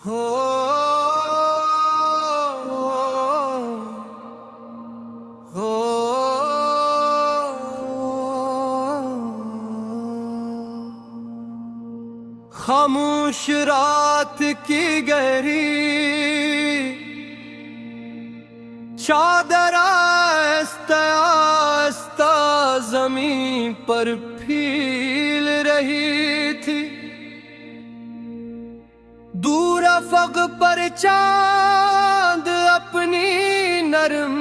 हो हो खामोश रात की गहरी चादर आहिस्ता आहिस्ता जमीन पर फील रही थी। दूर अफक पर चांद अपनी नरम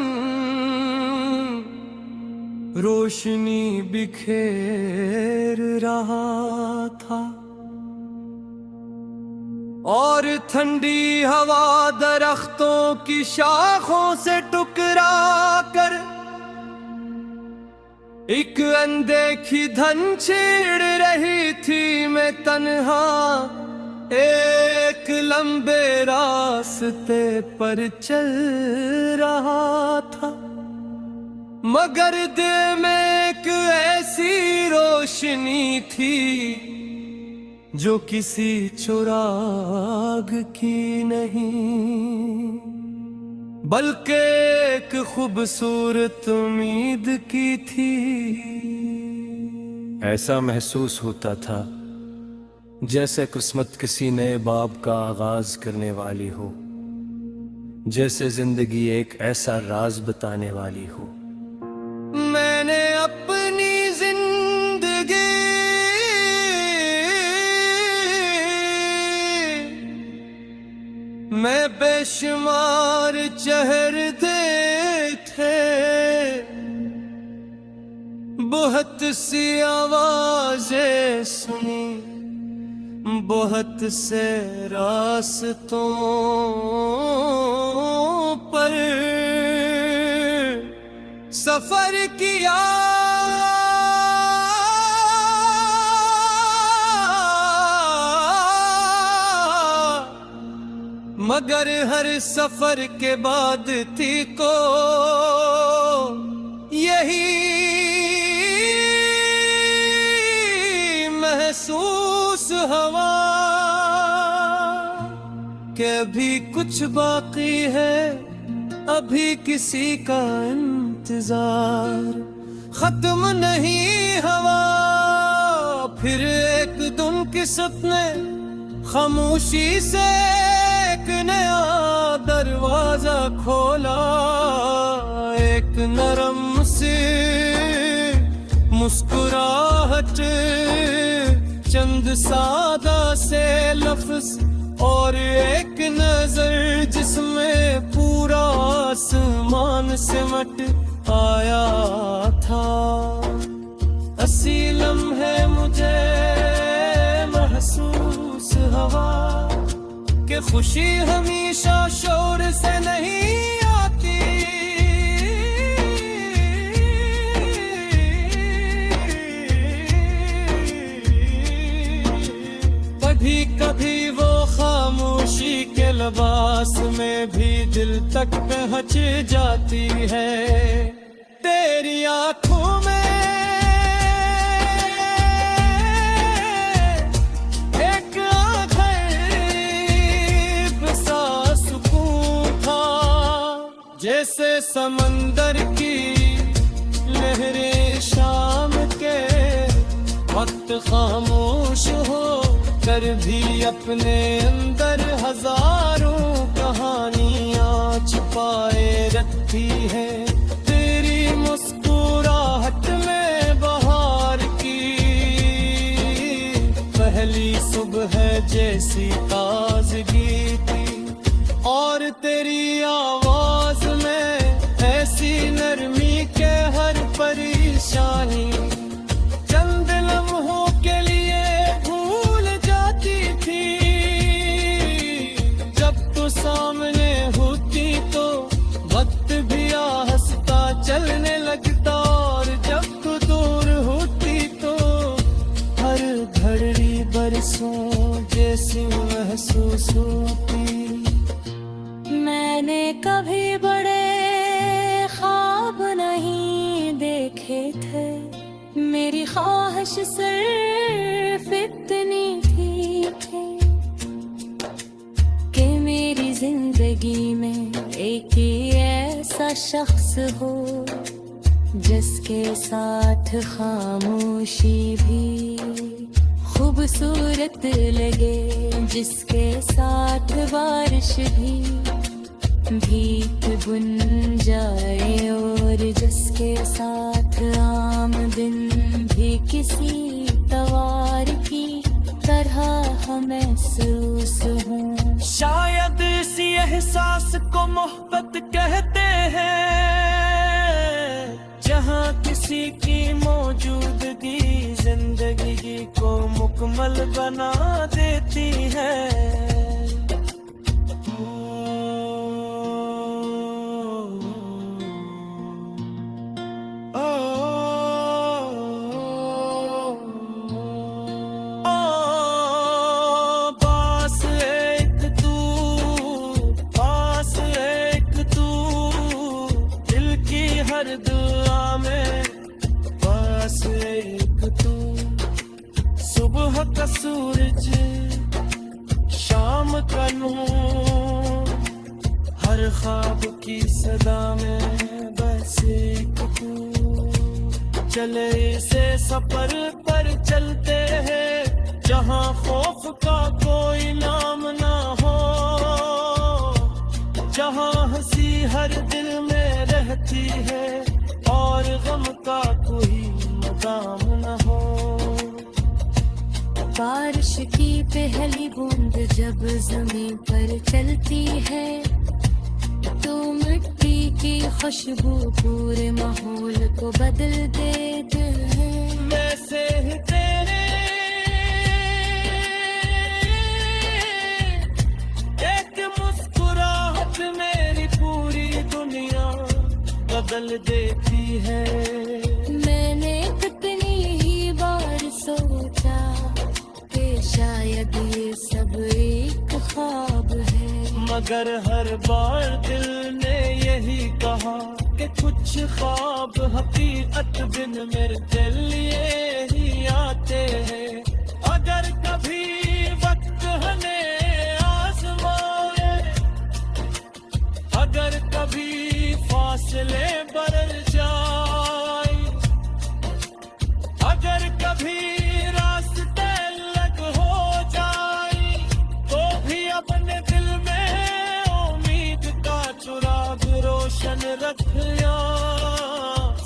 रोशनी बिखेर रहा था और ठंडी हवा दरख्तों की शाखों से टकरा कर एक अनदेखी धन छेड़ रही थी। मैं तन्हा एक लंबे रास्ते पर चल रहा था, मगर दिल में एक ऐसी रोशनी थी जो किसी चिराग की नहीं बल्कि एक खूबसूरत उम्मीद की थी। ऐसा महसूस होता था जैसे किस्मत किसी नए बाब का आगाज करने वाली हो, जैसे जिंदगी एक ऐसा राज बताने वाली हो। मैंने अपनी जिंदगी में बेशुमार चेहरे थे, बहुत सी आवाजें सुनी, बहुत से रास्तों पर सफर किया। मगर हर सफर के बाद थी को यही महसूस हवा कि अभी कुछ बाकी है, अभी किसी का इंतजार खत्म नहीं हवा। फिर एक दिन के सपने खामोशी से एक नया दरवाजा खोला, एक नरम सी मुस्कुराहट, चंद सादा से लफ्ज और एक नजर जिसमें पूरा आसमान सिमट आया था। असी लम्हे मुझे महसूस हवा कि खुशी हमेशा शोर से नहीं आती। कभी कभी वो खामोशी के लिबास में भी दिल तक पहुंच जाती है। तेरी आंखों में जैसे समंदर की लहरें शाम के वक्त खामोश हो कर भी अपने अंदर हजारों कहानियां छुपाए रखती है। तेरी मुस्कुराहट में बहार की पहली सुबह जैसी ताजगी थी और तेरी आवाज में ऐसी नरमी के हर परेशानी चंद लम्हों के लिए भूल जाती थी। जब तू सामने होती तो वक्त भी आहिस्ता चलने लगता और जब तू दूर होती तो हर घड़ी बरसों जैसी महसूस होती। मैंने कभी बड़े ख्वाब नहीं देखे थे, मेरी ख्वाहिश सिर्फ इतनी थी कि कि ऐसा शख्स हो जिसके साथ खामोशी भी खूबसूरत लगे, जिसके साथ बारिश भी भीख बुन जाए, और जिसके साथ आम दिन भी किसी तवार की तरह महसूस हूँ। शायद इसी एहसास को मोहब्बत कहते हैं, जहाँ किसी की मौजूदगी जिंदगी को मुकम्मल बना देती है। हर दुआ में बस एक तू, सुबह का सूरज शाम का नूर, हर ख्वाब की सदा में बस एक तू। चले से सफर पर चलते हैं जहाँ खौफ का कोई नाम ना हो, जहाँ हंसी हर दिल में रहती है और गम का कोई मकाम न हो। बारिश की पहली बूंद जब जमीन पर चलती है तो मिट्टी की खुशबू पूरे माहौल को बदल देती है। वैसे ही तेरे एक मुस्कुराहट मेरी पूरी दुनिया बदल देती है। मैंने कितनी ही बार सोचा कि शायद ये सब एक ख्वाब है, मगर हर बार दिल ने यही कहा कि कुछ ख्वाब हकीकत बिन मेरे लिए ही आते हैं। अगर कभी वक्त हमें आजमाए, अगर कभी फासले बढ़ जाए, अगर कभी रास्ते अलग हो जाए, तो भी अपने दिल में उम्मीद का चिराग रोशन रखना।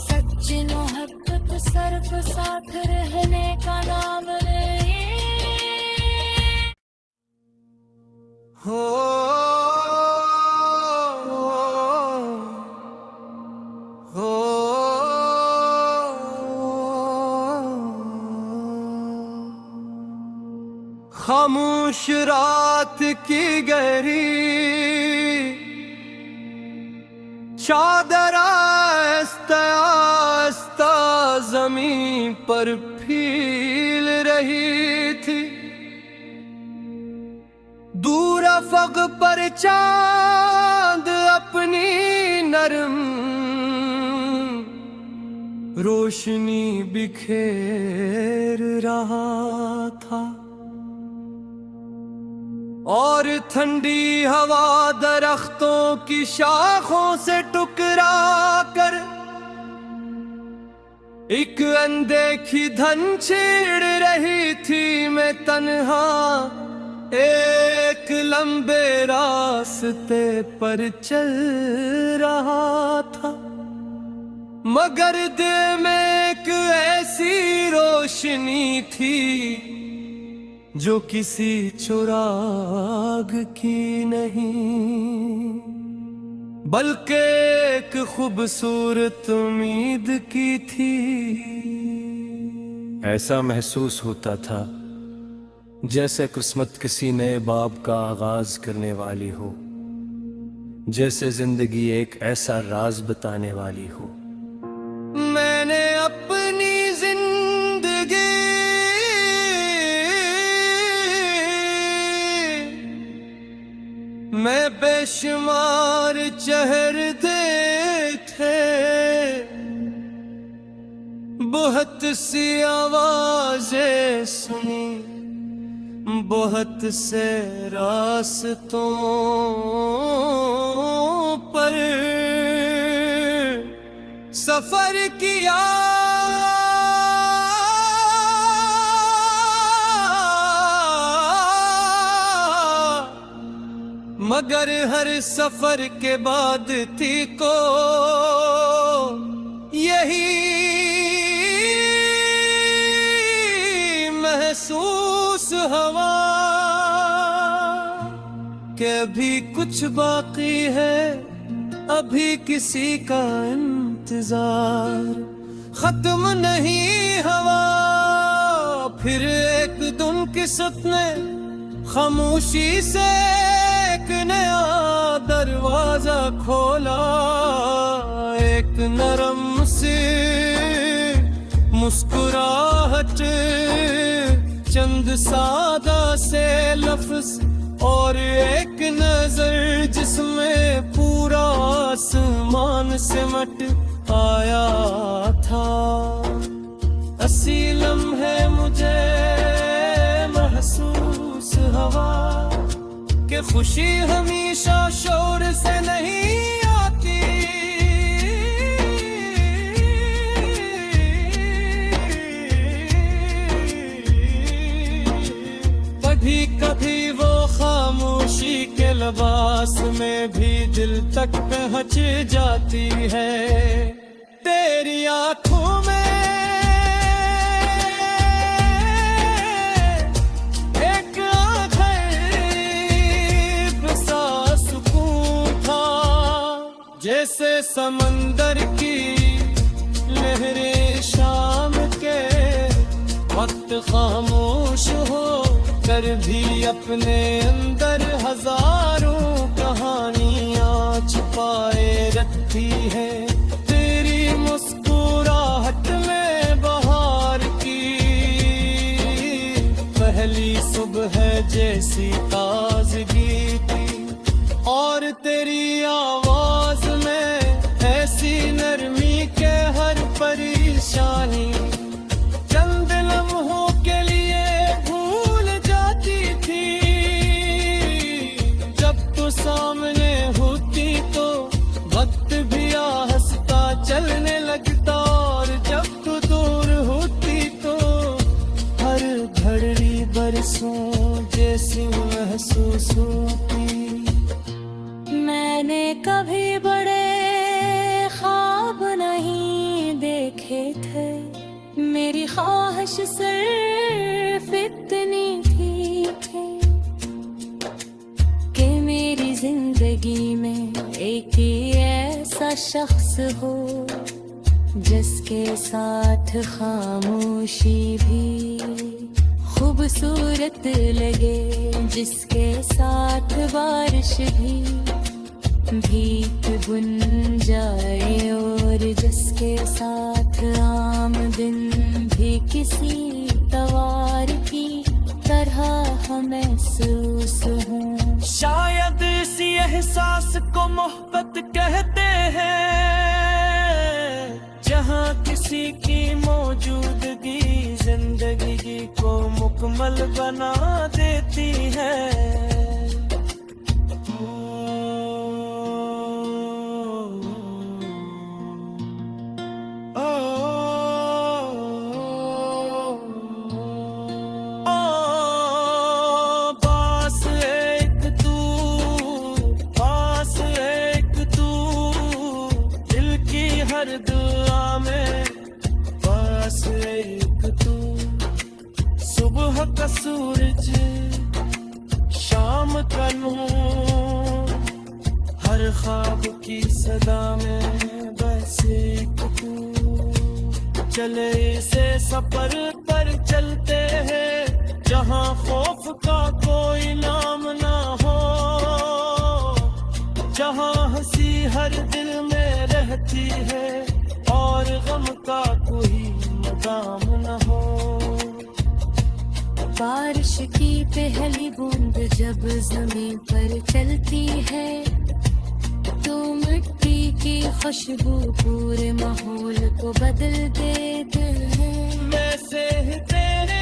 सच्ची मोहब्बत सिर्फ साथ रहने का नाम नहीं। हो खामोश रात की गहरी चादर आस्ता आस्ता जमीन पर फील रही थी। दूर अफक पर चांद अपनी नरम रोशनी बिखेर रहा था, और ठंडी हवा दरख्तों की शाखों से टकरा कर एक अनदेखी धन छेड़ रही थी। मैं तन्हा एक लंबे रास्ते पर चल रहा था, मगर दिल में एक ऐसी रोशनी थी जो किसी चुराग की नहीं, बल्कि एक खूबसूरत उम्मीद की थी। ऐसा महसूस होता था जैसे किस्मत किसी नए बाब का आगाज करने वाली हो, जैसे जिंदगी एक ऐसा राज बताने वाली हो। मैंने अपनी जिंदगी मैं बेशुमार चेहरे थे, बहुत सी आवाजें सुनी, बहुत से रास्तों पर सफर किया मगर हर सफर के बाद थी को यही महसूस हवा कि अभी कुछ बाकी है, अभी किसी का इंतजार, खत्म नहीं हवा। फिर एक दिन किस्मत ने खामोशी से एक नया दरवाजा खोला, एक नरम सी मुस्कुराहट, चंद सादा से लफ्ज और एक नजर जिसमें पूरा आसमान सिमट आया था। हंसी लम्हे मुझे महसूस हवा कि खुशी हमेशा शोर से नहीं आती। कभी कभी वो खामोशी के लिबास में भी दिल तक पहुंच जाती है। तेरी आंखों में एक अजीब सा सुकून था, जैसे समंदर की लहरें शाम के वक्त खामोश हो कर भी अपने अंदर हजारों कहानियां छुपाए रखती है। तेरी मुस्कुराहट में बहार की पहली सुबह जैसी ताजगी थी, और तेरी आवाज में ऐसी नरमी के हर परेशानी चंद लम्हों के लिए भूल जाती थी। जब तू सामने होती तो वक्त भी आहिस्ता चलने लगता, और जब तू दूर होती तो हर घड़ी बरसों जैसी महसूस होती। मैंने कभी बड़े ख्वाब नहीं देखे थे, मेरी ख्वाहिश सिर्फ इतनी थी कि मेरी जिंदगी में एक ही ऐसा शख्स हो जिसके साथ खामोशी भी खूबसूरत लगे, जिसके साथ बारिश भी भीख बुन जाए, और जिसके साथ आम दिन भी किसी तवार की तरह हम महसूस हों। शायद इसी एहसास को मोहब्बत कहते हैं, जहाँ किसी की मौजूदगी जिंदगी को मुकम्मल बना देती है। हर दुआ में बस एक तू, सुबह का सूरज शाम का नूर, हर ख्वाब की सदा में बस एक तू। चले से सफर पर चलते हैं जहाँ खौफ का कोई नाम ना हो, जहाँ हंसी हर दिल में रहती है और गम का कोई मकाम न हो। बारिश की पहली बूंद जब जमीन पर चलती है तो मिट्टी की खुशबू पूरे माहौल को बदल देती है। वैसे ही तेरे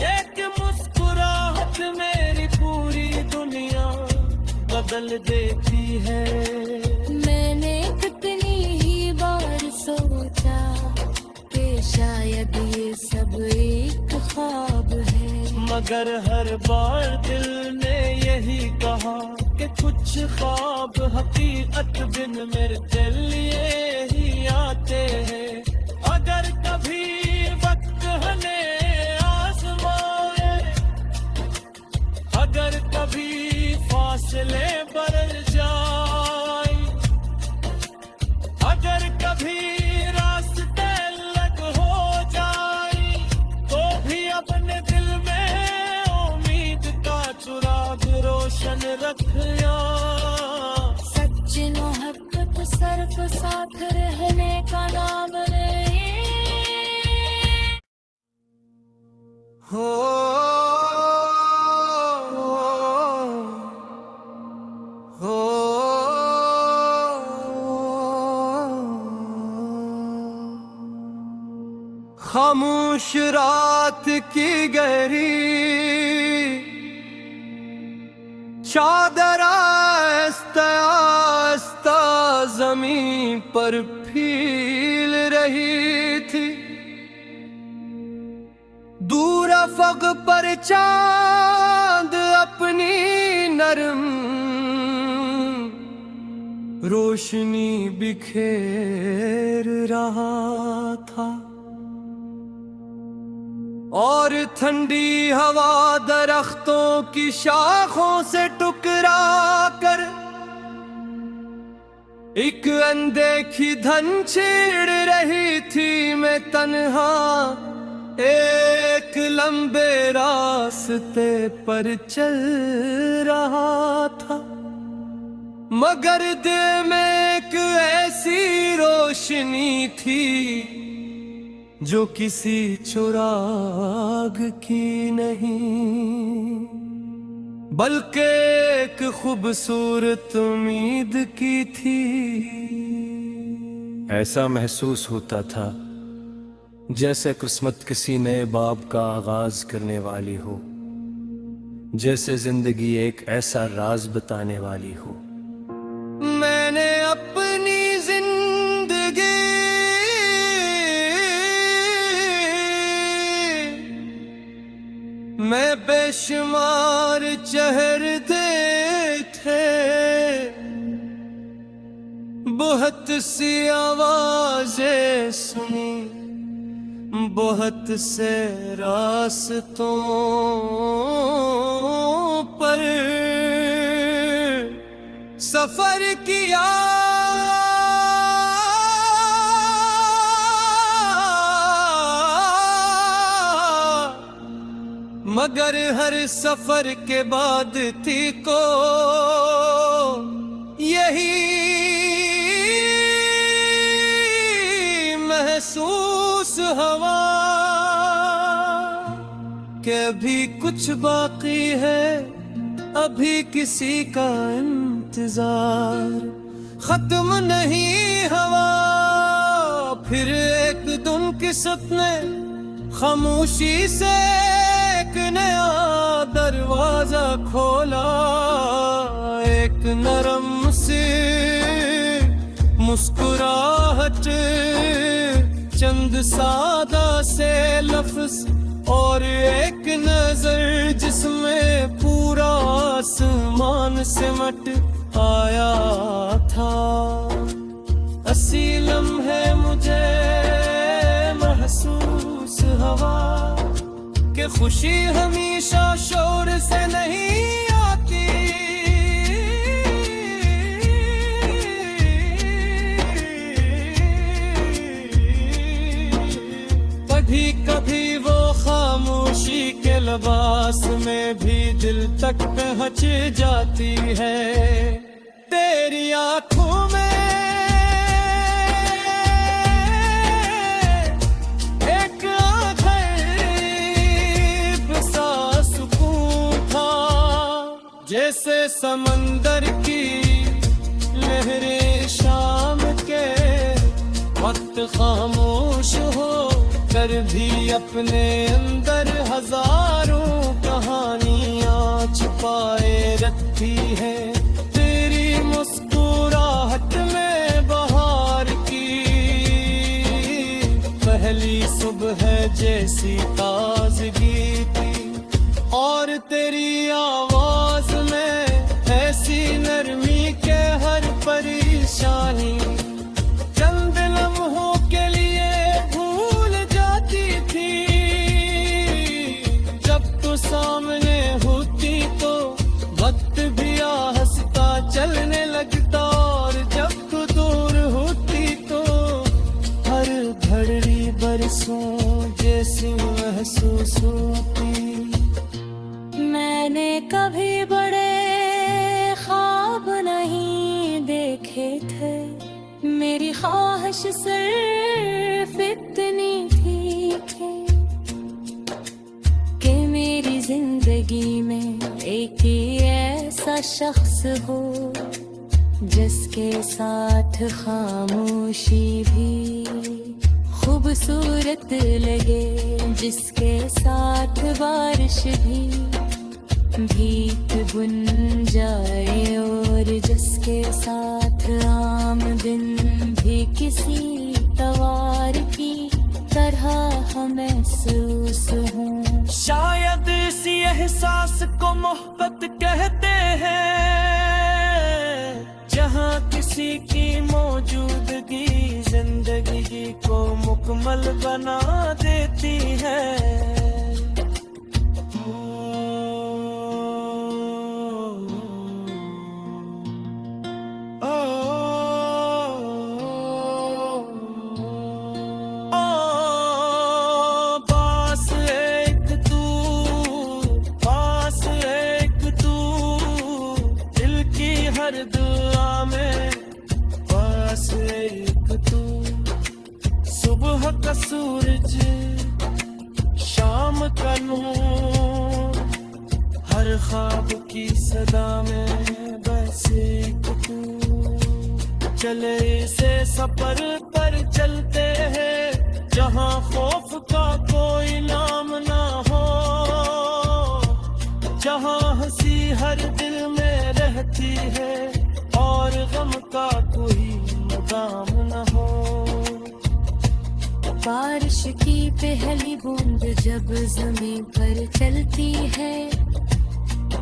एक मुस्कुराहट मेरी पूरी बदल देती है। मैंने कितनी ही बार सोचा कि शायद ये सब एक ख्वाब है, मगर हर बार दिल ने यही कहा कि कुछ ख्वाब हकीकत बिन मेरे लिए ही आते हैं। अगर कभी वक्त हमें आजमाए, अगर कभी फासले बढ़ जाए, अगर कभी रास्ते अलग हो जाए, तो भी अपने दिल में उम्मीद का चिराग रोशन रखना। सच्ची मोहब्बत सर्फ साथ रहने का नाम नहीं। हो हो खामोश रात की गहरी चादर आहिस्ता आहिस्ता जमीन पर फील रही थी। दूर अफक पर चांद अपनी नरम रोशनी बिखेर रहा था, और ठंडी हवा दरख्तों की शाखों से टकरा कर एक अनदेखी धन छेड़ रही थी। मैं तन्हा एक लंबे रास्ते पर चल रहा था, मगर दिल में एक ऐसी रोशनी थी जो किसी चुराग की नहीं, बल्कि एक खूबसूरत उम्मीद की थी। ऐसा महसूस होता था जैसे किस्मत किसी नए बाब का आगाज करने वाली हो, जैसे जिंदगी एक ऐसा राज बताने वाली हो। मैंने अपनी जिंदगी मैं बेशुमार चेहरे देखे, बहुत सी आवाजें सुनी, बहुत से रास्तों पर सफर किया। मगर हर सफर के बाद थी को यही महसूस हवा कि अभी कुछ बाकी है, अभी किसी का इंतजार खत्म नहीं हवा। फिर एक दिन की सपने खामोशी से एक नया दरवाजा खोला, एक नरम सी मुस्कुराहट, चंद सादा से लफ्ज और एक नजर जिसमें पूरा आसमान सिमट आया था। असी लम्हे मुझे महसूस हवा कि खुशी हमेशा शोर से नहीं आती, कभी कभी वो खामोशी के लिबास में भी दिल तक पहुंच जाती है। तेरी आंखों में जैसे समंदर की लहरें शाम के वक्त खामोश हो कर भी अपने अंदर हजारों कहानियां छुपाए रखती है। सुबह जैसी ताजगी थी, और तेरी आवाज में ऐसी नरमी के हर परेशानी चंद लम्हों के लिए भूल जाती थी। जब तू सामने होती तो वक्त भी आहिस्ता चलने लगता, और जब तू दूर होती तो हर घड़ी बरसों जैसी महसूस होती। मैंने कभी बड़े ख्वाब नहीं देखे थे, मेरी ख्वाहिश सिर्फ इतनी थी कि मेरी जिंदगी में एक ही ऐसा शख्स हो जिसके साथ खामोशी भी खूबसूरत लगे, जिसके साथ बारिश भी भीख बुन जाए, और जिसके साथ आम दिन भी किसी तवार की तरह महसूस हूँ। शायद इसी एहसास को मोहब्बत कहते हैं, जहाँ किसी की मौजूदगी जिंदगी को मुकम्मल बना देती है। हर दुआ में पास एक तू, सुबह का सूरज शाम का नूर, हर ख्वाब की सदा में बस एक तू। चले से सफर पर चलते हैं जहाँ खौफ का कोई नाम ना हो, जहाँ हंसी हर दिल में रहती है और गम का कोई मुकाम न हो। बारिश की पहली बूंद जब जमीन पर चलती है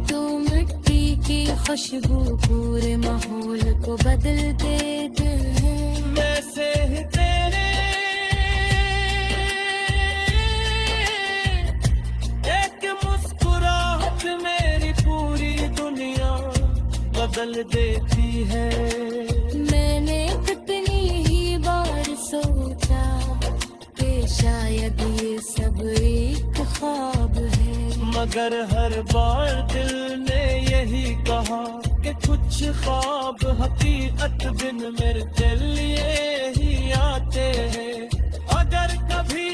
तो मिट्टी की खुशबू पूरे माहौल को बदल देती है। मैं से तेरे एक मुस्कुराहट मेरी पूरी दुनिया बदल देती है। मैंने कितनी ही बार सोचा कि शायद ये सब एक ख्वाब है, मगर हर बार दिल ने यही कहा कि कुछ ख्वाब हकीकत बिन मेरे लिए ही आते हैं। अगर कभी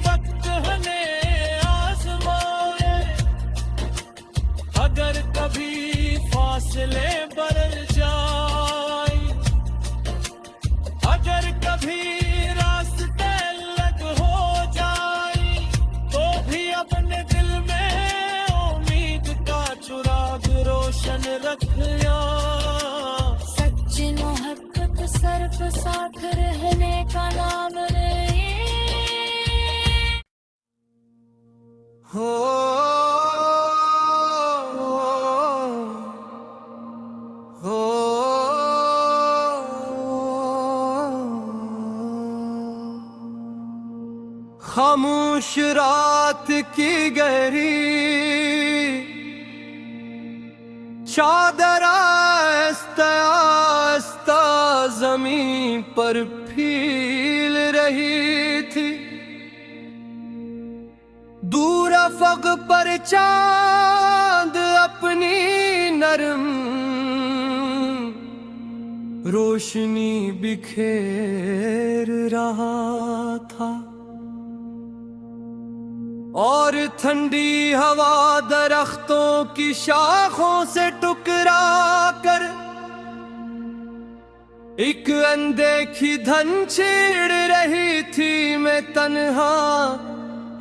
वक्त हमें आजमाए, अगर कभी फासले बढ़ जाए, अगर कभी रास्ते अलग हो जाए, तो भी अपने दिल में उम्मीद का चिराग रोशन रखना। सच्ची मोहब्बत सिर्फ साथ रहने का नाम नहीं। हो खामोश रात की गहरी चादर आस्ता आस्ता जमीन पर फील रही थी। दूर अफक पर चांद अपनी नरम रोशनी बिखेर रहा था, और ठंडी हवा दरख्तों की शाखों से टकरा कर एक अनदेखी धन छेड़ रही थी। मैं तन्हा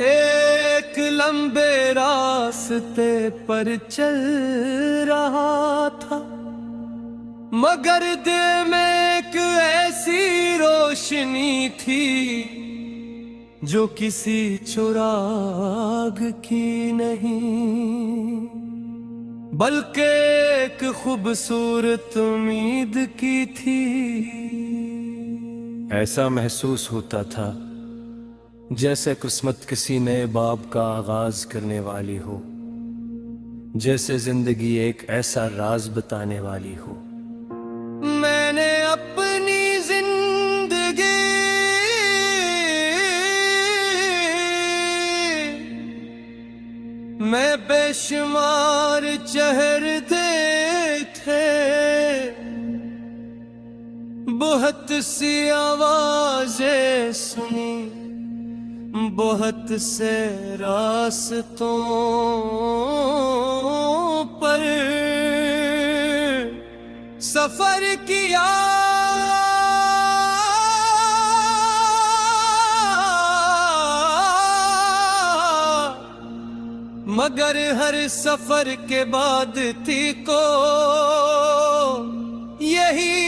एक लंबे रास्ते पर चल रहा था, मगर दिल में एक ऐसी रोशनी थी जो किसी चुराग की नहीं बल्कि एक खूबसूरत उम्मीद की थी। ऐसा महसूस होता था जैसे किस्मत किसी नए बाब का आगाज करने वाली हो, जैसे जिंदगी एक ऐसा राज बताने वाली हो। मैंने अपनी जिंदगी में बेशुमार चेहरे देखे, बहुत सी आवाजें सुनी, बहुत से रास्तों पर सफर किया। मगर हर सफर के बाद थी को यही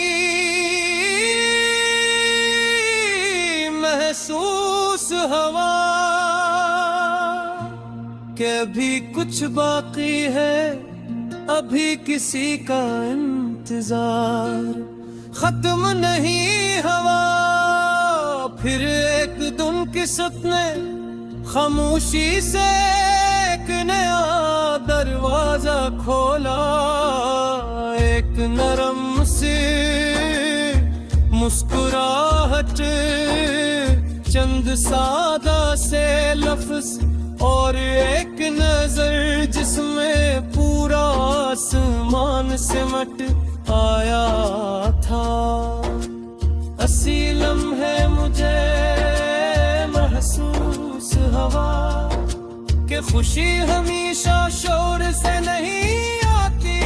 महसूस हवा कि अभी कुछ बाकी है, अभी किसी का इंतजार खत्म नहीं हवा। फिर एक दिन किस्मत ने खामोशी से एक नया दरवाजा खोला, एक नरम सी मुस्कुराहट, चंद सादा से लफ्ज और एक नजर जिसमें पूरा आसमान सिमट आया था। असी लम्हे मुझे महसूस हवा कि खुशी हमेशा शोर से नहीं आती।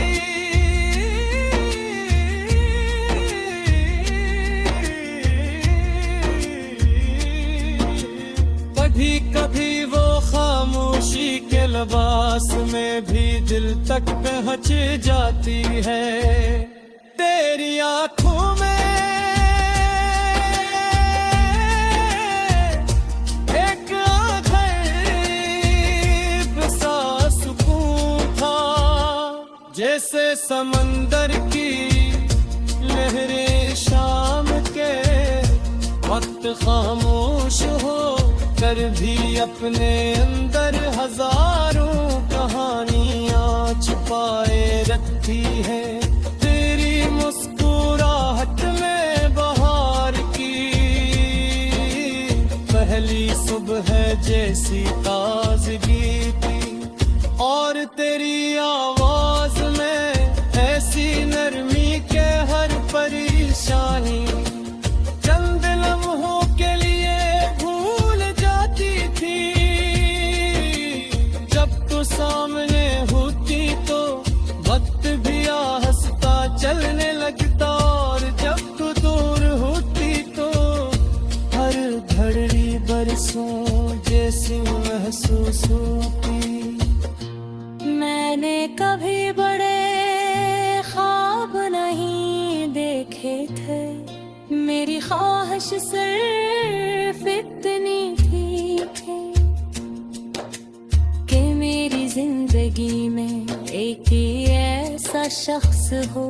कभी कभी वो खामोशी के लिबास में भी दिल तक पहुंच जाती है। तेरी आंखों में जैसे समंदर की लहरें शाम के वक्त खामोश हो कर भी अपने अंदर हजारों कहानियां छुपाए रखती है। तेरी मुस्कुराहट में बहार की पहली सुबह जैसी ताजगी थी, और तेरी आवाज में ऐसी नरमी के हर परेशानी चंद लम्हों के लिए भूल जाती थी। जब तू सामने होती तो वक्त भी हंसता चलने लगता, और जब तू दूर होती तो हर घड़ी बरसों जैसी महसूस होती। मैंने कभी बड़े ख्वाब नहीं देखे थे, मेरी ख्वाहिश सिर्फ इतनी थी कि मेरी जिंदगी में एक ही ऐसा शख्स हो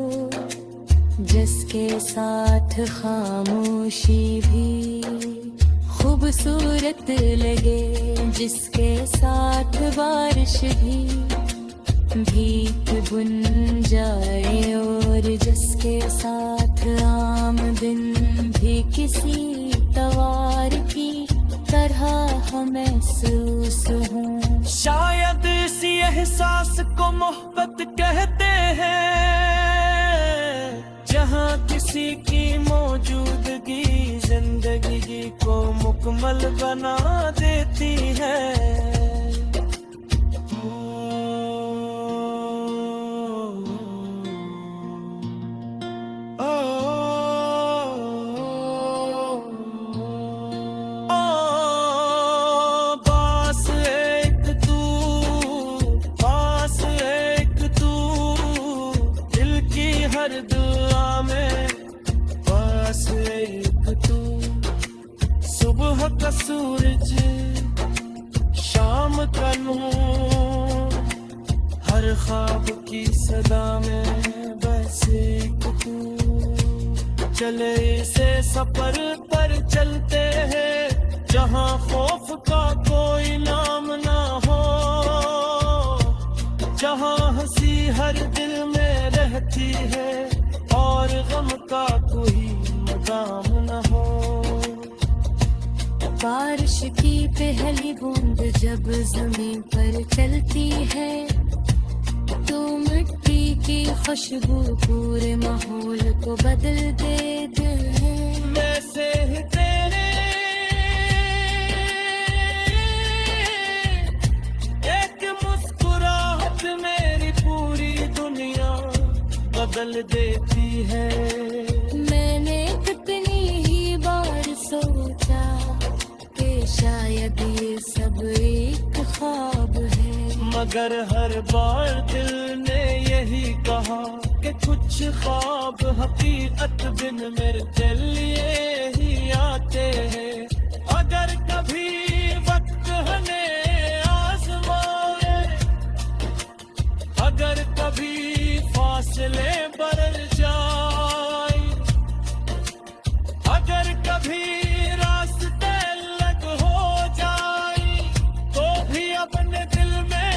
जिसके साथ खामोशी भी खूबसूरत लगे, जिसके साथ बारिश भी भीख बुन जाए, और जिसके साथ आम दिन भी किसी तवार की तरह हम महसूस हों। शायद इसी एहसास को मोहब्बत कहते हैं, जहाँ किसी की मौजूदगी जिंदगी को मुकम्मल बना देती है। हर दुआ में पास एक तू, सुबह का सूरज हर ख्वाब की सदा में वैसे एक तू चले से सफर पर चलते हैं जहां खौफ का कोई नाम ना हो जहां हंसी हर दिल में रहती है और गम का कोई मकाम न हो बारिश की पहली बूंद जब जमीन पर चलती है तो मिट्टी की खुशबू पूरे माहौल को बदल देती है वैसे ही तेरे एक मुस्कुराहट मेरी पूरी दुनिया बदल देती है मैंने कितनी ही बार सोचा कि शायद ये सब एक ख्वाब है मगर हर बार दिल ने यही कहा कि कुछ ख्वाब हकीकत बिन मेरे लिए ही आते हैं अगर कभी वक्त हमें आजमाए अगर कभी फासले बढ़ जाए अगर कभी रास्ते अलग हो जाए तो भी अपने दिल में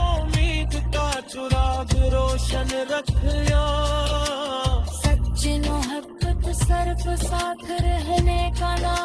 उम्मीद का चुराग रोशन रखना सच्ची मोहब्बत सर्फ साथ रहने का नाम